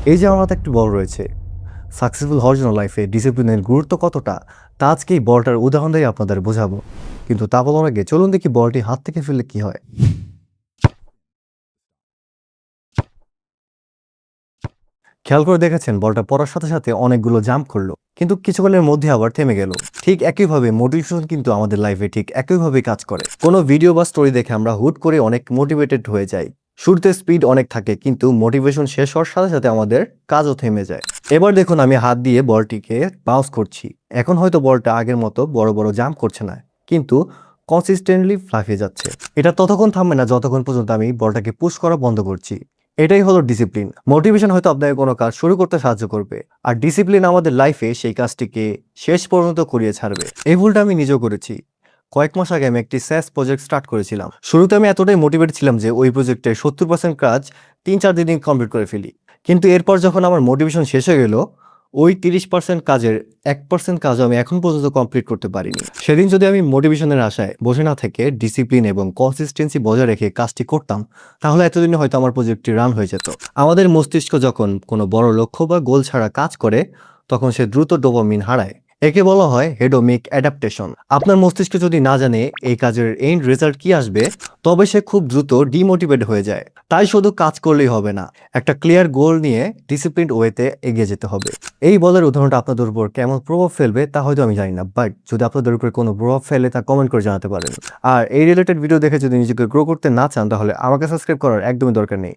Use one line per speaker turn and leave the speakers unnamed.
এই যে আমার হাতে একটি বল রয়েছে, সাকসেসফুল হওয়ার জন্য লাইফে ডিসিপ্লিনের গুরুত্ব কতটা তা আজকে এই বলটার উদাহরণ দিয়ে আপনাদের বোঝাবো। কিন্তু তা বলার আগে চলুন দেখি বলটি হাত থেকে ফেললে কি হয়। খেয়াল করে দেখেছেন বলটা পড়ার সাথে সাথে অনেকগুলো জাম্প করলো, কিন্তু কিছুক্ষণের মধ্যে আবার থেমে গেল। ঠিক একইভাবে মোটিভেশন কিন্তু আমাদের লাইফে ঠিক একইভাবে কাজ করে। কোনো ভিডিও বা স্টোরি দেখে আমরা হুট করে অনেক মোটিভেটেড হয়ে যাই। শুরুতে স্পিড অনেক থাকে, কিন্তু মোটিভেশন শেষ হওয়ার সাথে সাথে আমাদের কাজও থেমে যায়। এবার দেখুন আমি হাত দিয়ে বলটিকে বাউন্স করছি। এখন হয়তো বলটা আগের মতো বড় বড় জাম্প করছে না, কিন্তু কনসিস্টেন্টলি লাফিয়ে যাচ্ছে। এটা ততক্ষণ থামবে না যতক্ষণ পর্যন্ত আমি বলটাকে পুশ করা বন্ধ করছি। এটাই হলো ডিসিপ্লিন। মোটিভেশন হয়তো আপনাকে কোনো কাজ শুরু করতে সাহায্য করবে, আর ডিসিপ্লিন আমাদের লাইফে সেই কাজটিকে শেষ পর্যন্ত করিয়ে ছাড়বে। এই ভুলটা আমি নিজেও করেছি। কয়েক মাস আগে আমি একটি স্যাস প্রজেক্ট স্টার্ট করেছিলাম। শুরুতে আমি এতটাই মোটিভেট ছিলাম যে ওই প্রজেক্টের 70% কাজ 3-4 দিনে কমপ্লিট করে ফেলি। কিন্তু এরপর যখন আমার মোটিভেশন শেষ হয়ে গেল, ওই 30% কাজের 1% কাজও আমি এখন পর্যন্ত কমপ্লিট করতে পারিনি। সেদিন যদি আমি মোটিভেশনের আশায় বসে না থেকে ডিসিপ্লিন এবং কনসিস্টেন্সি বজায় রেখে কাজটি করতাম, তাহলে এতদিনে হয়তো আমার প্রজেক্টটি রান হয়ে যেত। আমাদের মস্তিষ্ক যখন কোনো বড় লক্ষ্য বা গোল ছাড়া কাজ করে, তখন সে দ্রুত ডোপামিন হারায়। একে বলা হয় হেডোমিক অ্যাডাপ্টেশন। আপনার মস্তিষ্ক যদি না জানে এই কাজের এন্ড রেজাল্ট কি আসবে, তবে সে খুব দ্রুত ডিমোটিভেট হয়ে যায়। তাই শুধু কাজ করলেই হবে না, একটা ক্লিয়ার গোল নিয়ে ডিসিপ্লিনড ওয়েতে এগিয়ে যেতে হবে। এই বলের উদাহরণটা আপনাদের উপর কেমন প্রভাব ফেলবে তা হয়তো আমি জানি না, বাট যদি আপনাদের উপর কোনো প্রভাব ফেলে তা কমেন্ট করে জানাতে পারেন। আর এই রিলেটেড ভিডিও দেখে যদি নিজেকে গ্রো করতে না চান, তাহলে আমাকে সাবস্ক্রাইব করার একদমই দরকার নেই।